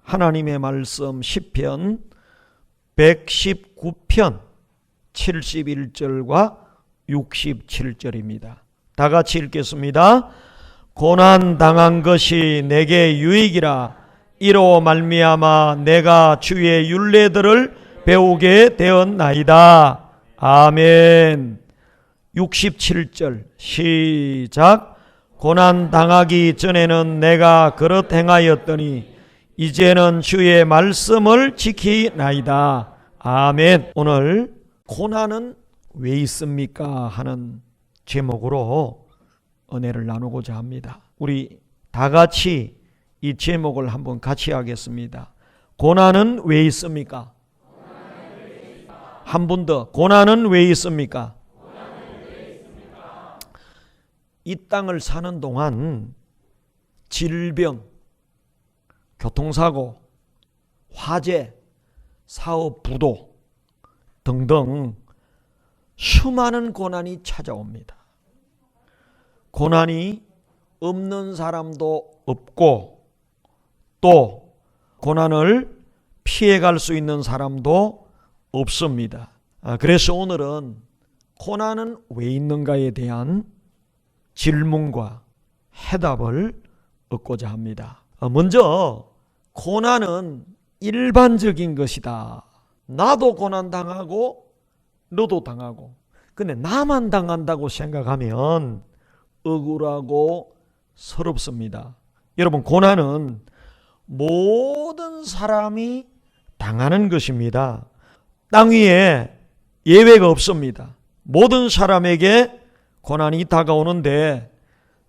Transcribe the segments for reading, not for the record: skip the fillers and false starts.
하나님의 말씀 시편 119편 71절과 67절입니다. 다 같이 읽겠습니다. 고난 당한 것이 내게 유익이라. 이로 말미암아 내가 주의 율례들을 배우게 되었나이다. 아멘. 67절 시작. 고난 당하기 전에는 내가 그릇 행하였더니 이제는 주의 말씀을 지키나이다. 아멘. 오늘 고난은 왜 있습니까? 하는 제목으로 은혜를 나누고자 합니다. 우리 다 같이 이 제목을 한번 같이 하겠습니다. 고난은 왜 있습니까? 한 번 더. 고난은 왜 있습니까? 이 땅을 사는 동안 질병, 교통사고, 화재, 사업 부도 등등 수많은 고난이 찾아옵니다. 고난이 없는 사람도 없고 또 고난을 피해갈 수 있는 사람도 없습니다. 그래서 오늘은 고난은 왜 있는가에 대한 질문과 해답을 얻고자 합니다. 먼저 고난은 일반적인 것이다. 나도 고난 당하고 너도 당하고, 근데 나만 당한다고 생각하면 억울하고 서럽습니다. 여러분, 고난은 모든 사람이 당하는 것입니다. 땅 위에 예외가 없습니다. 모든 사람에게 고난이 다가오는데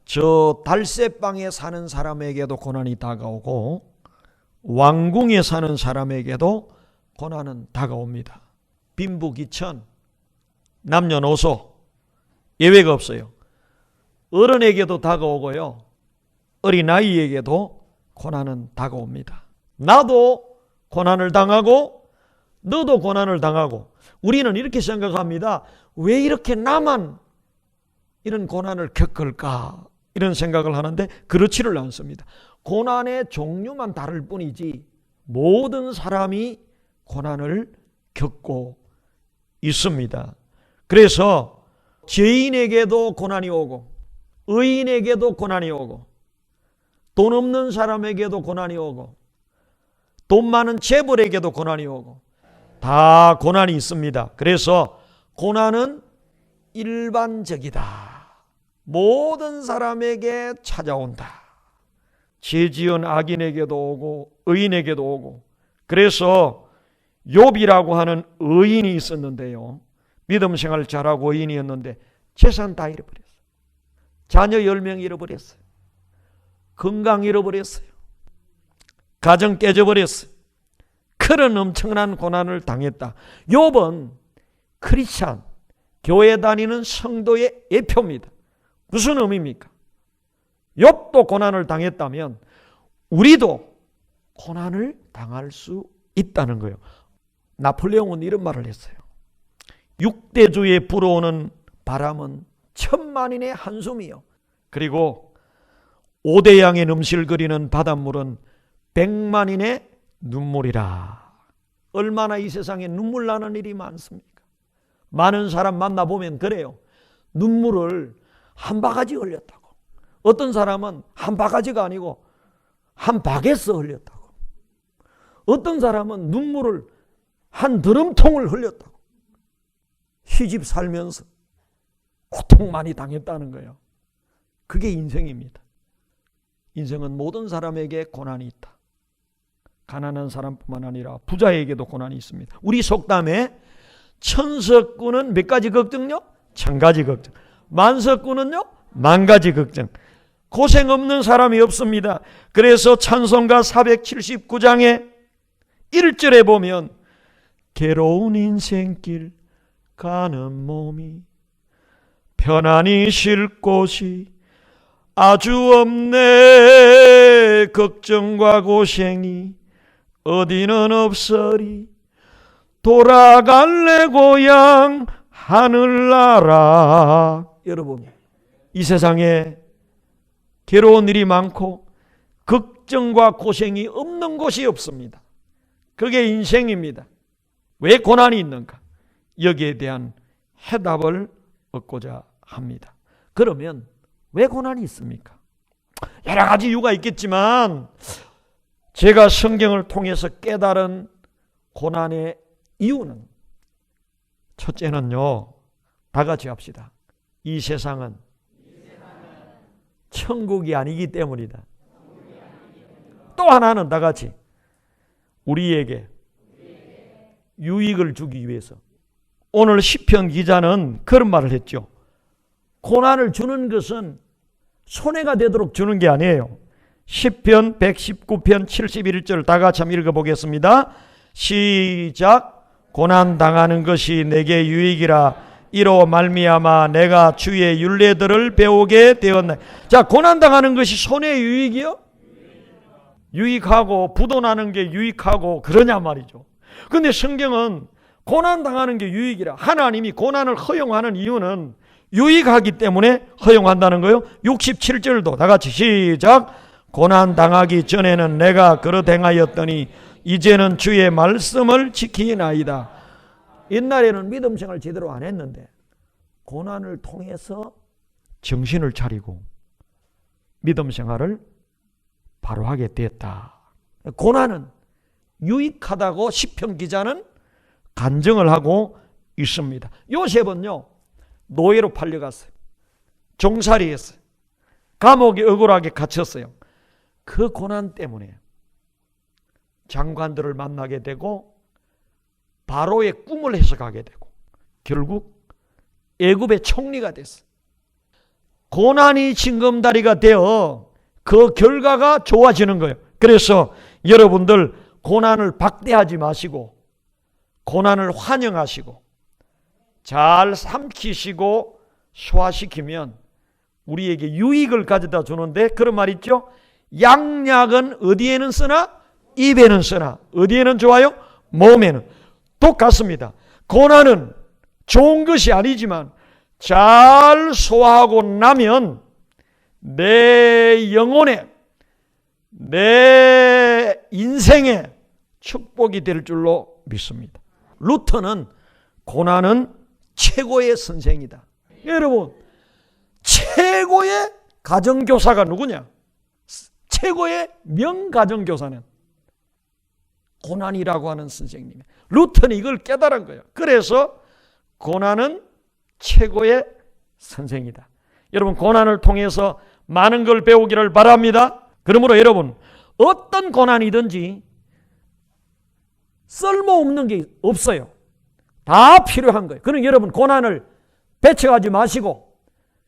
저 달새방에 사는 사람에게도 고난이 다가오고 왕궁에 사는 사람에게도 고난은 다가옵니다. 빈부귀천, 남녀노소 예외가 없어요. 어른에게도 다가오고요, 어린아이에게도 고난은 다가옵니다. 나도 고난을 당하고 너도 고난을 당하고, 우리는 이렇게 생각합니다. 왜 이렇게 나만 이런 고난을 겪을까? 이런 생각을 하는데 그렇지를 않습니다. 고난의 종류만 다를 뿐이지 모든 사람이 고난을 겪고 있습니다. 그래서 죄인에게도 고난이 오고 의인에게도 고난이 오고 돈 없는 사람에게도 고난이 오고 돈 많은 재벌에게도 고난이 오고 다 고난이 있습니다. 그래서 고난은 일반적이다. 모든 사람에게 찾아온다. 죄 지은 악인에게도 오고 의인에게도 오고. 그래서 욥이라고 하는 의인이 있었는데요, 믿음 생활 잘하고 의인이었는데 재산 다 잃어버렸어요. 자녀 10명 잃어버렸어요. 건강 잃어버렸어요. 가정 깨져버렸어요. 그런 엄청난 고난을 당했다. 욥은 크리스찬, 교회 다니는 성도의 예표입니다. 무슨 의미입니까? 욥도 고난을 당했다면 우리도 고난을 당할 수 있다는 거예요. 나폴레옹은 이런 말을 했어요. 6대주에 불어오는 바람은 1000만인의 한숨이요, 그리고 5대양의 넘실거리는 바닷물은 100만인의 눈물이라. 얼마나 이 세상에 눈물 나는 일이 많습니까? 많은 사람 만나보면 그래요. 눈물을 한 바가지 흘렸다고. 어떤 사람은 한 바가지가 아니고 한 바게스 흘렸다고. 어떤 사람은 눈물을 한 드럼통을 흘렸다고. 시집 살면서 고통 많이 당했다는 거예요. 그게 인생입니다. 인생은 모든 사람에게 고난이 있다. 가난한 사람뿐만 아니라 부자에게도 고난이 있습니다. 우리 속담에 천석구는 몇 가지 걱정요? 1000가지 걱정. 만석구는요? 10,000가지 걱정. 고생 없는 사람이 없습니다. 그래서 찬송가 479장에 1절에 보면 괴로운 인생길 가는 몸이 편안히 쉴 곳이 아주 없네. 걱정과 고생이 어디는 없으리. 돌아갈래 고향 하늘나라. 여러분, 이 세상에 괴로운 일이 많고 걱정과 고생이 없는 곳이 없습니다. 그게 인생입니다. 왜 고난이 있는가? 여기에 대한 해답을 얻고자 합니다. 그러면 왜 고난이 있습니까? 여러 가지 이유가 있겠지만 제가 성경을 통해서 깨달은 고난의 이유는, 첫째는요, 다 같이 합시다. 이 세상은 천국이 아니기 때문이다. 또 하나는 다 같이 우리에게 유익을 주기 위해서. 오늘 시편 기자는 그런 말을 했죠. 고난을 주는 것은 손해가 되도록 주는 게 아니에요. 시편 119편 71절 다 같이 한번 읽어보겠습니다. 시작. 고난 당하는 것이 내게 유익이라. 이로 말미암아 내가 주의 율례들을 배우게 되었네. 자, 고난 당하는 것이 손해의 유익이요? 유익하고 부도나는 게 유익하고 그러냐 말이죠. 근데 성경은 고난 당하는 게 유익이라. 하나님이 고난을 허용하는 이유는 유익하기 때문에 허용한다는 거예요. 67절도 다 같이 시작. 고난 당하기 전에는 내가 그릇 행하였더니 이제는 주의 말씀을 지키나이다. 옛날에는 믿음 생활 제대로 안 했는데 고난을 통해서 정신을 차리고 믿음 생활을 바로 하게 됐다. 고난은 유익하다고 시편 기자는 간증을 하고 있습니다. 요셉은요, 노예로 팔려갔어요. 종살이 했어요. 감옥에 억울하게 갇혔어요. 그 고난 때문에 장관들을 만나게 되고 바로의 꿈을 해석하게 되고 결국 애굽의 총리가 됐어요. 고난이 징검다리가 되어 그 결과가 좋아지는 거예요. 그래서 여러분들 고난을 박대하지 마시고 고난을 환영하시고 잘 삼키시고 소화시키면 우리에게 유익을 가져다 주는데, 그런 말 있죠? 양약은 어디에는 쓰나? 입에는 쓰나. 어디에는 좋아요? 몸에는. 똑같습니다. 고난은 좋은 것이 아니지만 잘 소화하고 나면 내 영혼에, 내 인생에 축복이 될 줄로 믿습니다. 루터는 고난은 최고의 선생이다. 여러분, 최고의 가정교사가 누구냐? 최고의 명가정교사는 고난이라고 하는 선생님이에요. 루터는 이걸 깨달은 거예요. 그래서 고난은 최고의 선생이다. 여러분, 고난을 통해서 많은 걸 배우기를 바랍니다. 그러므로 여러분, 어떤 고난이든지 쓸모없는 게 없어요. 다 필요한 거예요. 그러니 여러분, 고난을 배척하지 마시고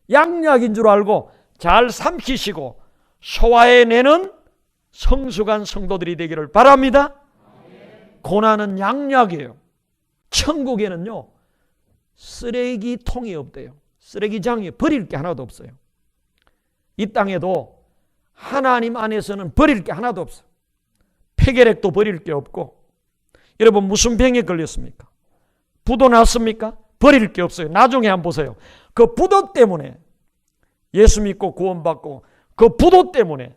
양약인 줄 알고 잘 삼키시고 소화해내는 성숙한 성도들이 되기를 바랍니다. 고난은 양약이에요. 천국에는요, 쓰레기통이 없대요. 쓰레기장에 버릴 게 하나도 없어요. 이 땅에도 하나님 안에서는 버릴 게 하나도 없어요. 폐결핵도 버릴 게 없고, 여러분 무슨 병에 걸렸습니까? 부도 났습니까? 버릴 게 없어요. 나중에 한번 보세요. 그 부도 때문에 예수 믿고 구원받고 그 부도 때문에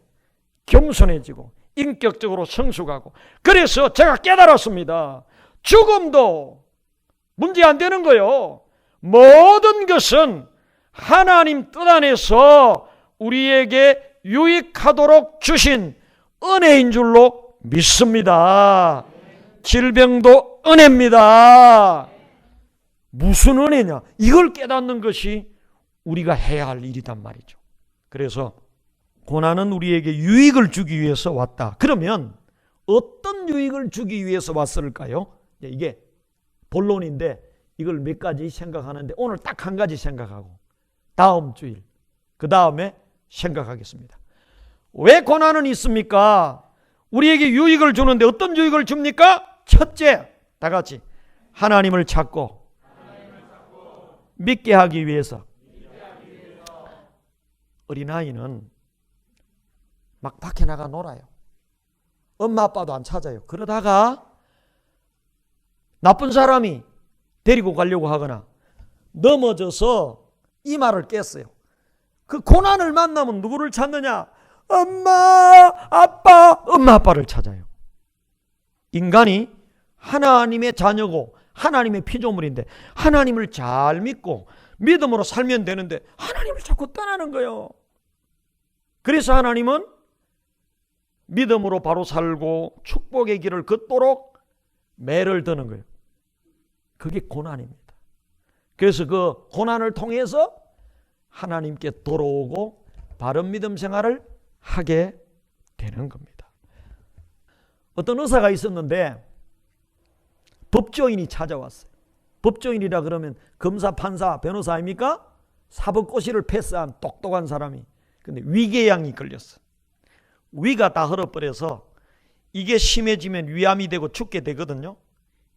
겸손해지고 인격적으로 성숙하고, 그래서 제가 깨달았습니다. 죽음도 문제 안 되는 거예요. 모든 것은 하나님 뜻 안에서 우리에게 유익하도록 주신 은혜인 줄로 믿습니다. 질병도 은혜입니다. 무슨 은혜냐? 이걸 깨닫는 것이 우리가 해야 할 일이단 말이죠. 그래서 고난은 우리에게 유익을 주기 위해서 왔다. 그러면 어떤 유익을 주기 위해서 왔을까요? 이게 본론인데 이걸 몇 가지 생각하는데 오늘 딱 한 가지 생각하고 다음 주일 그 다음에 생각하겠습니다. 왜 고난은 있습니까? 우리에게 유익을 주는데 어떤 유익을 줍니까? 첫째, 다 같이 하나님을 찾고 믿게 하기 위해서. 어린아이는 막 밖에 나가 놀아요. 엄마 아빠도 안 찾아요. 그러다가 나쁜 사람이 데리고 가려고 하거나 넘어져서 이마를 깼어요. 그 고난을 만나면 누구를 찾느냐? 엄마, 아빠, 엄마, 아빠를 찾아요. 인간이 하나님의 자녀고 하나님의 피조물인데 하나님을 잘 믿고 믿음으로 살면 되는데 하나님을 자꾸 떠나는 거예요. 그래서 하나님은 믿음으로 바로 살고 축복의 길을 걷도록 매를 드는 거예요. 그게 고난입니다. 그래서 그 고난을 통해서 하나님께 돌아오고 바른 믿음 생활을 하게 되는 겁니다. 어떤 의사가 있었는데 법조인이 찾아왔어요. 법조인이라 그러면 검사, 판사, 변호사 아닙니까? 사법고시를 패스한 똑똑한 사람이. 근데 위궤양이 걸렸어. 위가 다 헐어버려서 이게 심해지면 위암이 되고 죽게 되거든요.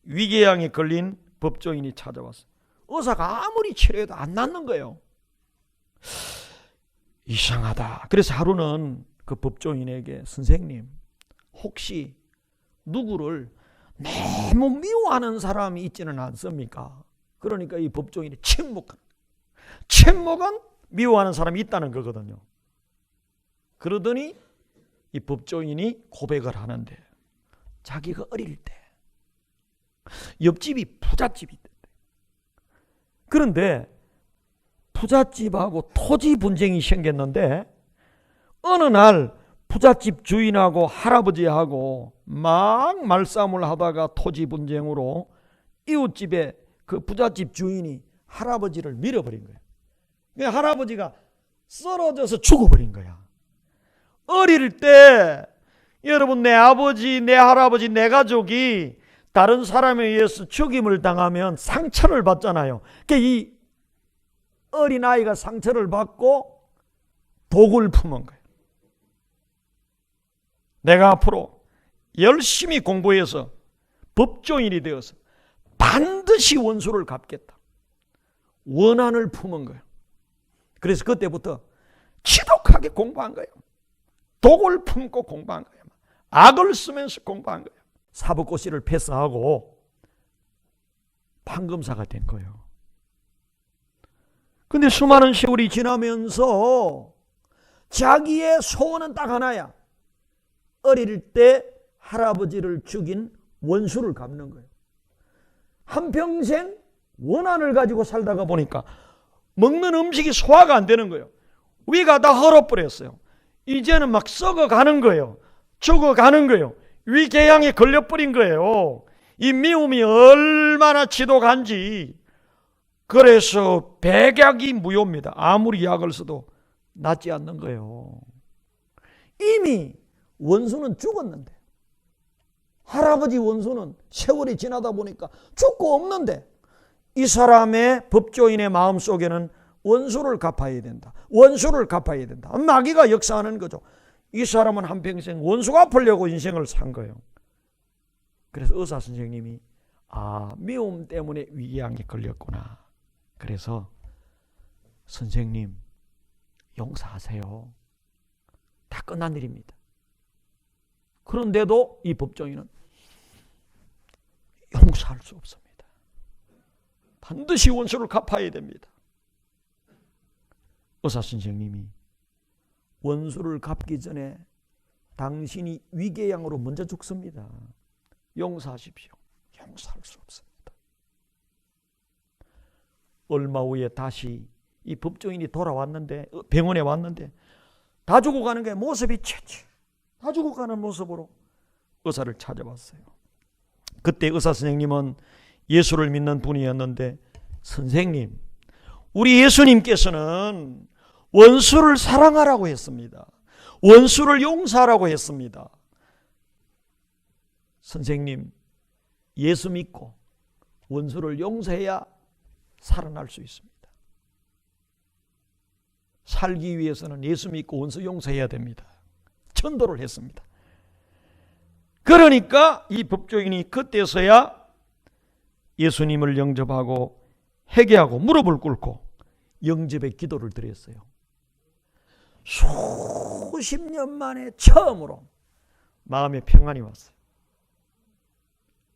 위궤양에 걸린 법조인이 찾아왔어요. 의사가 아무리 치료해도 안 낫는 거예요. 이상하다. 그래서 하루는 그 법조인에게 선생님, 혹시 누구를 너무 미워하는 사람이 있지는 않습니까? 그러니까 이 법조인이 침묵은 미워하는 사람이 있다는 거거든요. 그러더니 이 법조인이 고백을 하는데 자기가 어릴 때 옆집이 부잣집이 있대. 그런데 부잣집하고 토지 분쟁이 생겼는데 어느 날 부잣집 주인하고 할아버지하고 막 말싸움을 하다가 토지 분쟁으로 이웃집에 그 부잣집 주인이 할아버지를 밀어버린 거예요. 그러니까 할아버지가 쓰러져서 죽어버린 거야. 어릴 때 여러분, 내 아버지, 내 할아버지, 내 가족이 다른 사람에 의해서 죽임을 당하면 상처를 받잖아요. 그러니까 이 어린아이가 상처를 받고 독을 품은 거예요. 내가 앞으로 열심히 공부해서 법조인이 되어서 반드시 원수를 갚겠다. 원한을 품은 거예요. 그래서 그때부터 지독하게 공부한 거예요. 독을 품고 공부한 거예요. 악을 쓰면서 공부한 거예요. 사법고시를 패스하고 판검사가 된 거예요. 근데 수많은 세월이 지나면서 자기의 소원은 딱 하나야. 어릴 때 할아버지를 죽인 원수를 갚는 거예요. 한평생 원한을 가지고 살다가 보니까 먹는 음식이 소화가 안 되는 거예요. 위가 다 헐어버렸어요. 이제는 막 썩어가는 거예요. 죽어가는 거예요. 위궤양에 걸려버린 거예요. 이 미움이 얼마나 지독한지. 그래서 백약이 무효입니다. 아무리 약을 써도 낫지 않는 거예요. 이미 원수는 죽었는데, 할아버지 원수는 세월이 지나다 보니까 죽고 없는데, 이 사람의 법조인의 마음속에는 원수를 갚아야 된다. 원수를 갚아야 된다. 마귀가 역사하는 거죠. 이 사람은 한평생 원수 갚으려고 인생을 산 거예요. 그래서 의사 선생님이 미움 때문에 위궤양에 걸렸구나. 그래서 선생님 용서하세요. 다 끝난 일입니다. 그런데도 이 법조인은 용서할 수 없습니다. 반드시 원수를 갚아야 됩니다. 의사 선생님이 원수를 갚기 전에 당신이 위궤양으로 먼저 죽습니다. 용서하십시오. 용서할 수 없습니다. 얼마 후에 다시 이 법조인이 돌아왔는데, 병원에 왔는데 다 죽어가는 게 모습이 다 죽어가는 모습으로 의사를 찾아왔어요. 그때 의사 선생님은 예수를 믿는 분이었는데, 선생님, 우리 예수님께서는 원수를 사랑하라고 했습니다. 원수를 용서하라고 했습니다. 선생님, 예수 믿고 원수를 용서해야 살아날 수 있습니다. 살기 위해서는 예수 믿고 원수 용서해야 됩니다. 전도를 했습니다. 그러니까 이 법조인이 그때서야 예수님을 영접하고 회개하고 무릎을 꿇고 영접의 기도를 드렸어요. 수십 년 만에 처음으로 마음에 평안이 왔어요.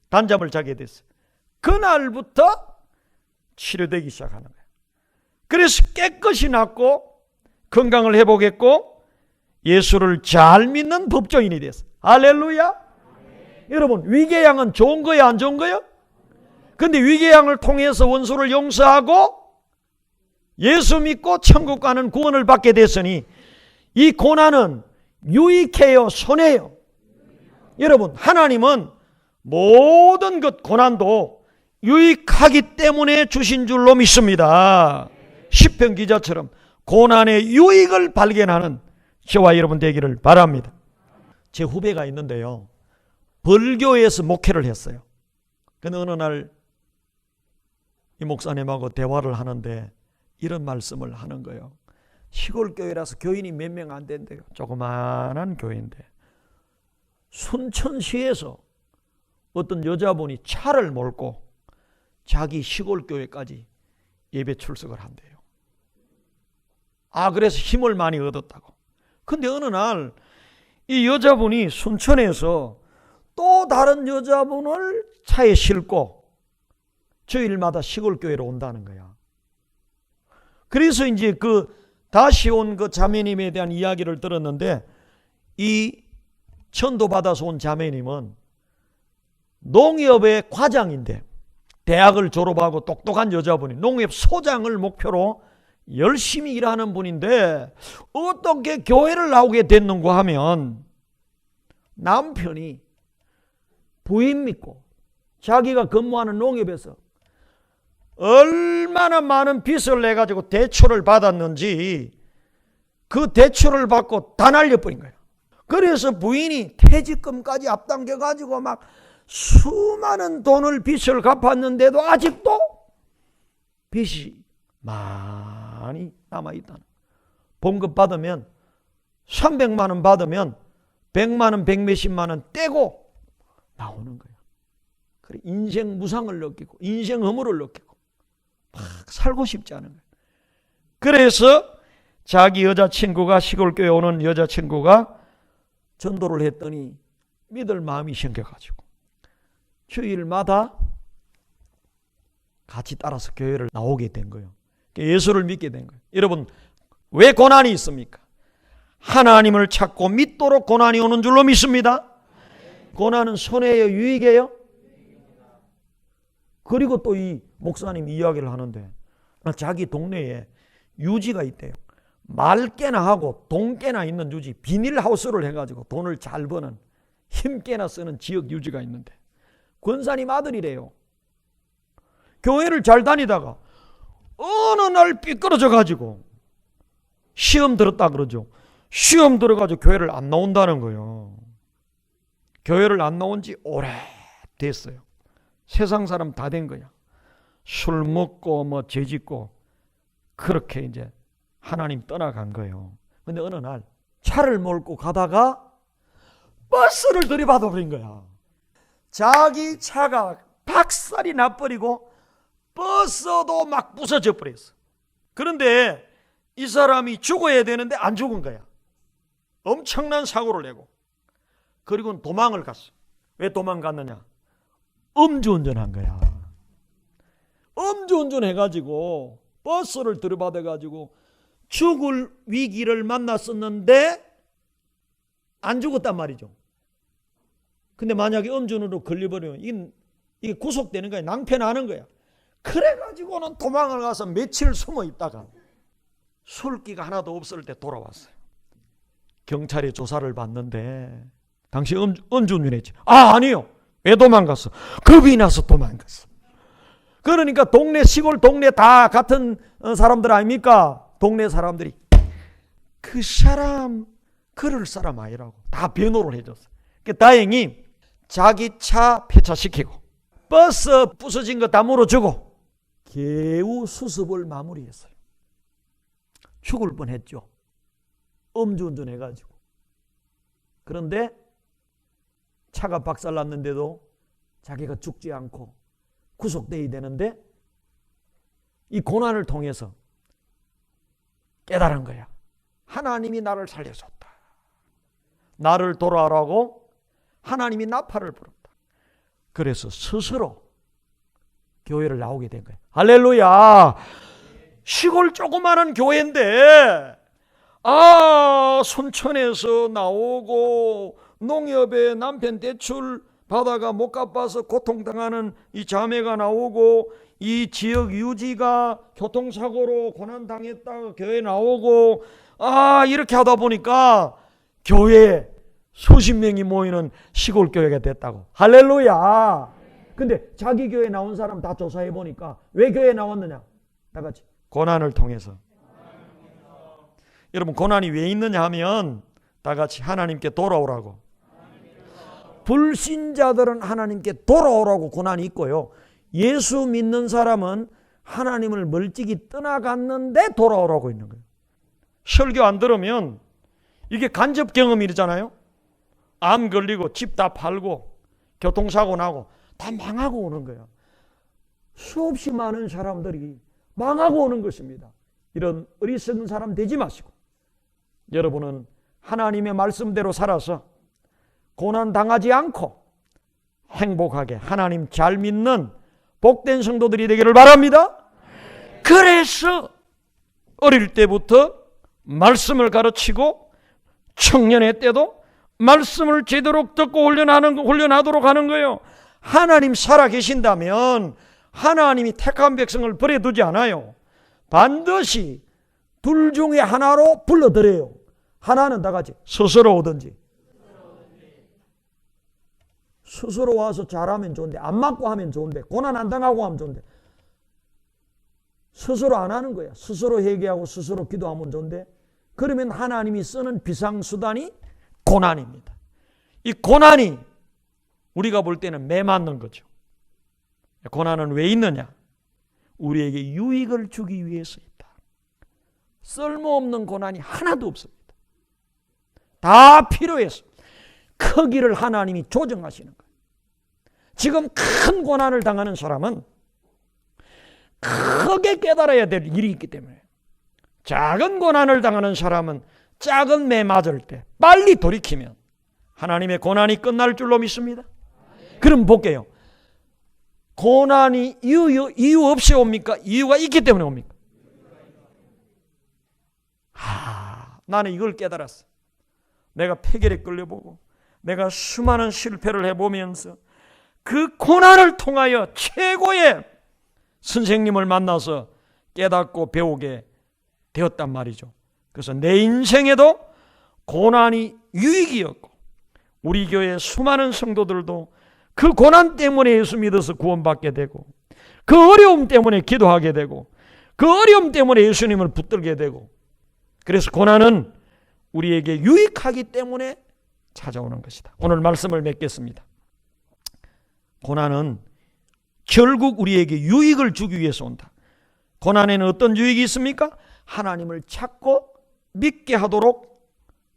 단잠을 자게 됐어요. 그날부터 치료되기 시작하는 거예요. 그래서 깨끗이 낫고 건강을 회복했고 예수를 잘 믿는 법조인이 됐어요. 할렐루야. 여러분, 위궤양은 좋은 거예요, 안 좋은 거예요? 근데 위궤양을 통해서 원수를 용서하고 예수 믿고 천국 가는 구원을 받게 됐으니 이 고난은 유익해요, 손해요? 여러분, 하나님은 모든 것 고난도 유익하기 때문에 주신 줄로 믿습니다. 시편 기자처럼 고난의 유익을 발견하는 저와 여러분 되기를 바랍니다. 제 후배가 있는데요, 벌교에서 목회를 했어요. 근데 어느 날 이 목사님하고 대화를 하는데 이런 말씀을 하는 거예요. 시골 교회라서 교인이 몇 명 안 된대요. 조그마한 교회인데 순천시에서 어떤 여자분이 차를 몰고 자기 시골 교회까지 예배 출석을 한대요. 그래서 힘을 많이 얻었다고. 근데 어느 날 이 여자분이 순천에서 또 다른 여자분을 차에 싣고 주일마다 시골 교회로 온다는 거야. 그래서 이제 다시 온 그 자매님에 대한 이야기를 들었는데, 이 천도받아서 온 자매님은 농협의 과장인데 대학을 졸업하고 똑똑한 여자분이 농협 소장을 목표로 열심히 일하는 분인데 어떻게 교회를 나오게 됐는가 하면 남편이 부인 믿고 자기가 근무하는 농협에서 얼마나 많은 빚을 내가지고 대출을 받았는지 그 대출을 받고 다 날려버린 거예요. 그래서 부인이 퇴직금까지 앞당겨가지고 막 수많은 돈을 빚을 갚았는데도 아직도 빚이 많이 남아있다는 거예요. 봉급 받으면 300만 원 받으면 100만 원, 100몇십만 원 떼고 나오는 거예요. 그래 인생 무상을 느끼고 인생 허물을 느끼고 막 살고 싶지 않은 거예요. 그래서 자기 여자친구가, 시골교회 오는 여자친구가 전도를 했더니 믿을 마음이 생겨가지고 주일마다 같이 따라서 교회를 나오게 된 거예요. 예수를 믿게 된 거예요. 여러분, 왜 고난이 있습니까? 하나님을 찾고 믿도록 고난이 오는 줄로 믿습니다. 고난은 손해예요, 유익이에요? 그리고 또 이 목사님 이야기를 하는데 자기 동네에 유지가 있대요. 말깨나 하고 돈깨나 있는 유지, 비닐하우스를 해가지고 돈을 잘 버는 힘깨나 쓰는 지역 유지가 있는데 권사님 아들이래요. 교회를 잘 다니다가 어느 날 삐끄러져 가지고 시험 들었다 그러죠. 시험 들어가지고 교회를 안 나온다는 거예요. 교회를 안 나온 지 오래됐어요. 세상 사람 다 된 거야. 술 먹고 죄 짓고 그렇게 이제 하나님 떠나간 거예요. 근데 어느 날 차를 몰고 가다가 버스를 들이받아 버린 거야. 자기 차가 박살이 나버리고 버스도 막 부서져 버렸어. 그런데 이 사람이 죽어야 되는데 안 죽은 거야. 엄청난 사고를 내고. 그리고 도망을 갔어. 왜 도망갔느냐? 음주운전한 거야. 음주운전 해가지고 버스를 들이받아가지고 죽을 위기를 만났었는데 안 죽었단 말이죠. 근데 만약에 음주운전으로 걸려버리면 이게 구속되는 거야. 낭패나는 거야. 그래가지고는 도망을 가서 며칠 숨어 있다가 술기가 하나도 없을 때 돌아왔어요. 경찰에 조사를 받는데 당시 음주운전했지. 아니요. 왜 도망갔어? 겁이 나서 도망갔어. 그러니까 시골 동네 다 같은 사람들 아닙니까? 동네 사람들이 그 사람 그럴 사람 아니라고 다 변호를 해줬어. 다행히 자기 차 폐차시키고 버스 부서진 거 다 물어주고 겨우 수습을 마무리했어요. 죽을 뻔했죠. 음주운전 해가지고. 그런데 차가 박살났는데도 자기가 죽지 않고 구속돼야 되는데 이 고난을 통해서 깨달은 거야. 하나님이 나를 살려줬다. 나를 돌아오라고 하나님이 나팔을 불었다. 그래서 스스로 교회를 나오게 된 거예요. 할렐루야. 시골 조그마한 교회인데 손천에서 나오고 농협에 남편 대출 받아가 못 갚아서 고통당하는 이 자매가 나오고 이 지역 유지가 교통사고로 고난당했다가 교회 나오고 이렇게 하다 보니까 교회에 수십 명이 모이는 시골 교회가 됐다고. 할렐루야. 근데 자기 교회 나온 사람 다 조사해 보니까 왜 교회에 나왔느냐? 다 같이 고난을 통해서. 여러분, 고난이 왜 있느냐 하면 다 같이 하나님께 돌아오라고. 불신자들은 하나님께 돌아오라고 고난이 있고요, 예수 믿는 사람은 하나님을 멀찍이 떠나갔는데 돌아오라고 있는 거예요. 설교 안 들으면 이게 간접 경험이잖아요. 암 걸리고 집 다 팔고 교통사고 나고 다 망하고 오는 거예요. 수없이 많은 사람들이 망하고 오는 것입니다. 이런 어리석은 사람 되지 마시고 여러분은 하나님의 말씀대로 살아서 고난 당하지 않고 행복하게 하나님 잘 믿는 복된 성도들이 되기를 바랍니다. 그래서 어릴 때부터 말씀을 가르치고 청년의 때도 말씀을 제대로 듣고 훈련하도록 하는 거예요. 하나님 살아계신다면 하나님이 택한 백성을 버려두지 않아요. 반드시 둘 중에 하나로 불러들여요. 하나는 다 같이 스스로 오든지. 스스로 와서 잘하면 좋은데, 안 맞고 하면 좋은데, 고난 안 당하고 하면 좋은데 스스로 안 하는 거야. 스스로 회개하고 스스로 기도하면 좋은데, 그러면 하나님이 쓰는 비상수단이 고난입니다. 이 고난이 우리가 볼 때는 매 맞는 거죠. 고난은 왜 있느냐? 우리에게 유익을 주기 위해서 있다. 쓸모없는 고난이 하나도 없습니다. 다 필요해서 크기를 하나님이 조정하시는 거예요. 지금 큰 고난을 당하는 사람은 크게 깨달아야 될 일이 있기 때문에, 작은 고난을 당하는 사람은 작은 매 맞을 때 빨리 돌이키면 하나님의 고난이 끝날 줄로 믿습니다. 그럼 볼게요. 고난이 이유 없이 옵니까? 이유가 있기 때문에 옵니까? 나는 이걸 깨달았어. 내가 폐결에 끌려보고 내가 수많은 실패를 해보면서 그 고난을 통하여 최고의 선생님을 만나서 깨닫고 배우게 되었단 말이죠. 그래서 내 인생에도 고난이 유익이었고 우리 교회 수많은 성도들도 그 고난 때문에 예수 믿어서 구원받게 되고 그 어려움 때문에 기도하게 되고 그 어려움 때문에 예수님을 붙들게 되고, 그래서 고난은 우리에게 유익하기 때문에 찾아오는 것이다. 오늘 말씀을 맺겠습니다. 고난은 결국 우리에게 유익을 주기 위해서 온다. 고난에는 어떤 유익이 있습니까? 하나님을 찾고 믿게 하도록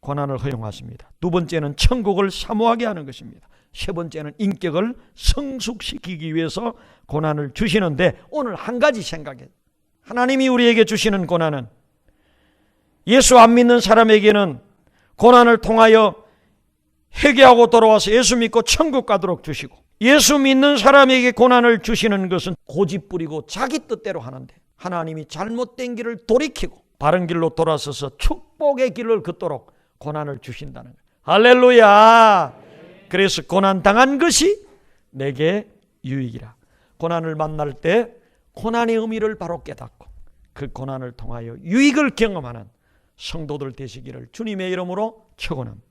고난을 허용하십니다. 두 번째는 천국을 사모하게 하는 것입니다. 세 번째는 인격을 성숙시키기 위해서 고난을 주시는데, 오늘 한 가지 생각해. 하나님이 우리에게 주시는 고난은, 예수 안 믿는 사람에게는 고난을 통하여 회개하고 돌아와서 예수 믿고 천국 가도록 주시고, 예수 믿는 사람에게 고난을 주시는 것은 고집 부리고 자기 뜻대로 하는데, 하나님이 잘못된 길을 돌이키고 바른 길로 돌아서서 축복의 길을 걷도록 고난을 주신다는 거예요. 할렐루야. 그래서 고난 당한 것이 내게 유익이라. 고난을 만날 때 고난의 의미를 바로 깨닫고 그 고난을 통하여 유익을 경험하는 성도들 되시기를 주님의 이름으로 축원합니다.